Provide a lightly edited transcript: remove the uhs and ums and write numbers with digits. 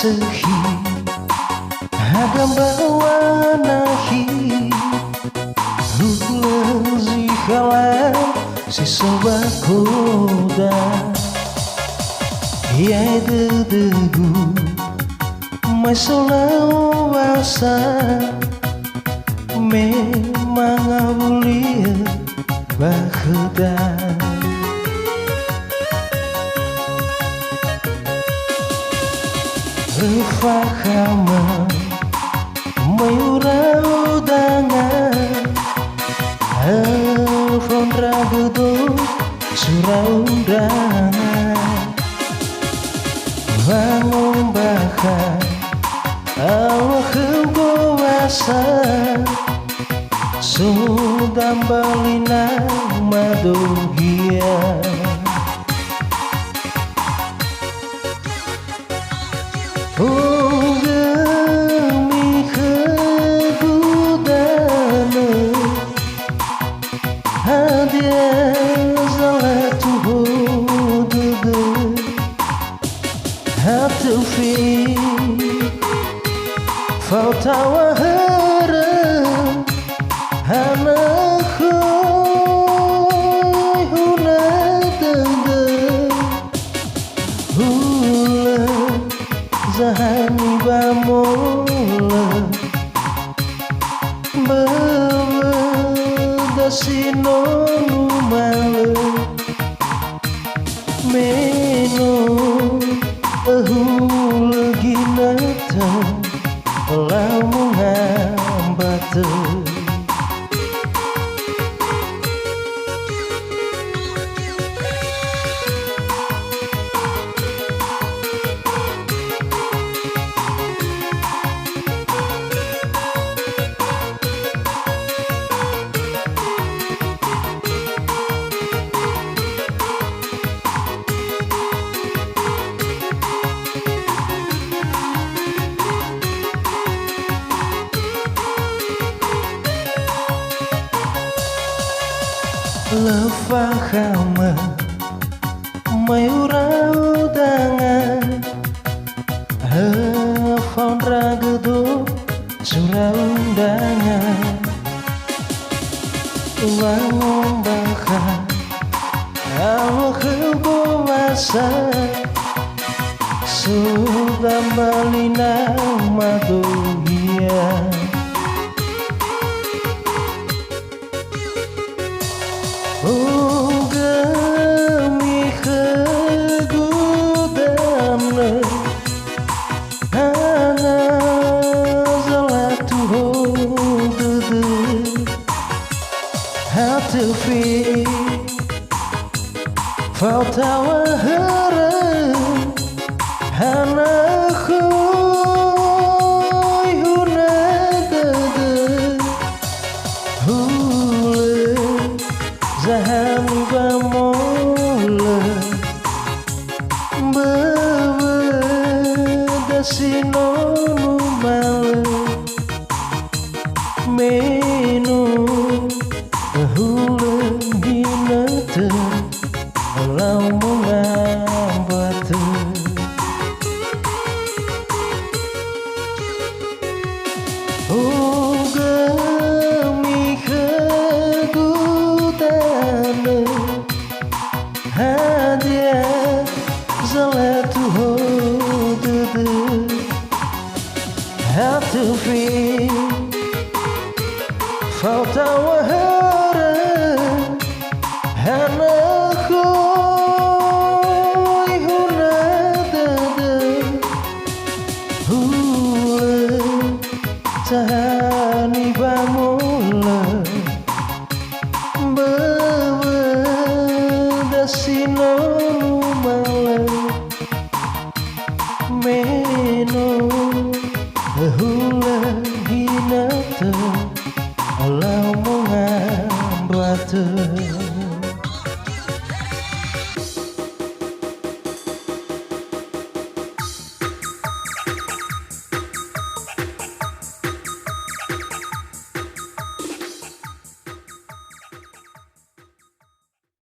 sehi Hagam bawa nahi Rulazi khala Siswa koda Yai dedegu Mai solau wasa Memang awulia Bakhda Fahama Mayurau dangan Alfon ragudo Surau dangan Bangun bakar Allah kewasa Sudah balina madogia Ungemi kegudana Hadia zalatu hududu Hatufi Fautawa haram Hanakhoy hunadanda Hula Zahani bamola Bawa dasino numala Meno ahula ginata Lamungan batu Lefahama Mayurau dangan Hafon ragudo Surau undangan Bangun bakar Allah kewasa Sudah balina madogia Ungemi kegudana Hana zalatu hududu Hatufi Fautawa haram Hanakhoy hunadada Zahani bamola Bawa dasino numala Meno hula ginata Lamungan batu Ungemi kegudana Hadia zalatu hududu Hatufi Fautawa haram Hanakhoy hunadada Hula Zahani bamola Bawa dasino numala Meno hula hinata Lamungan batu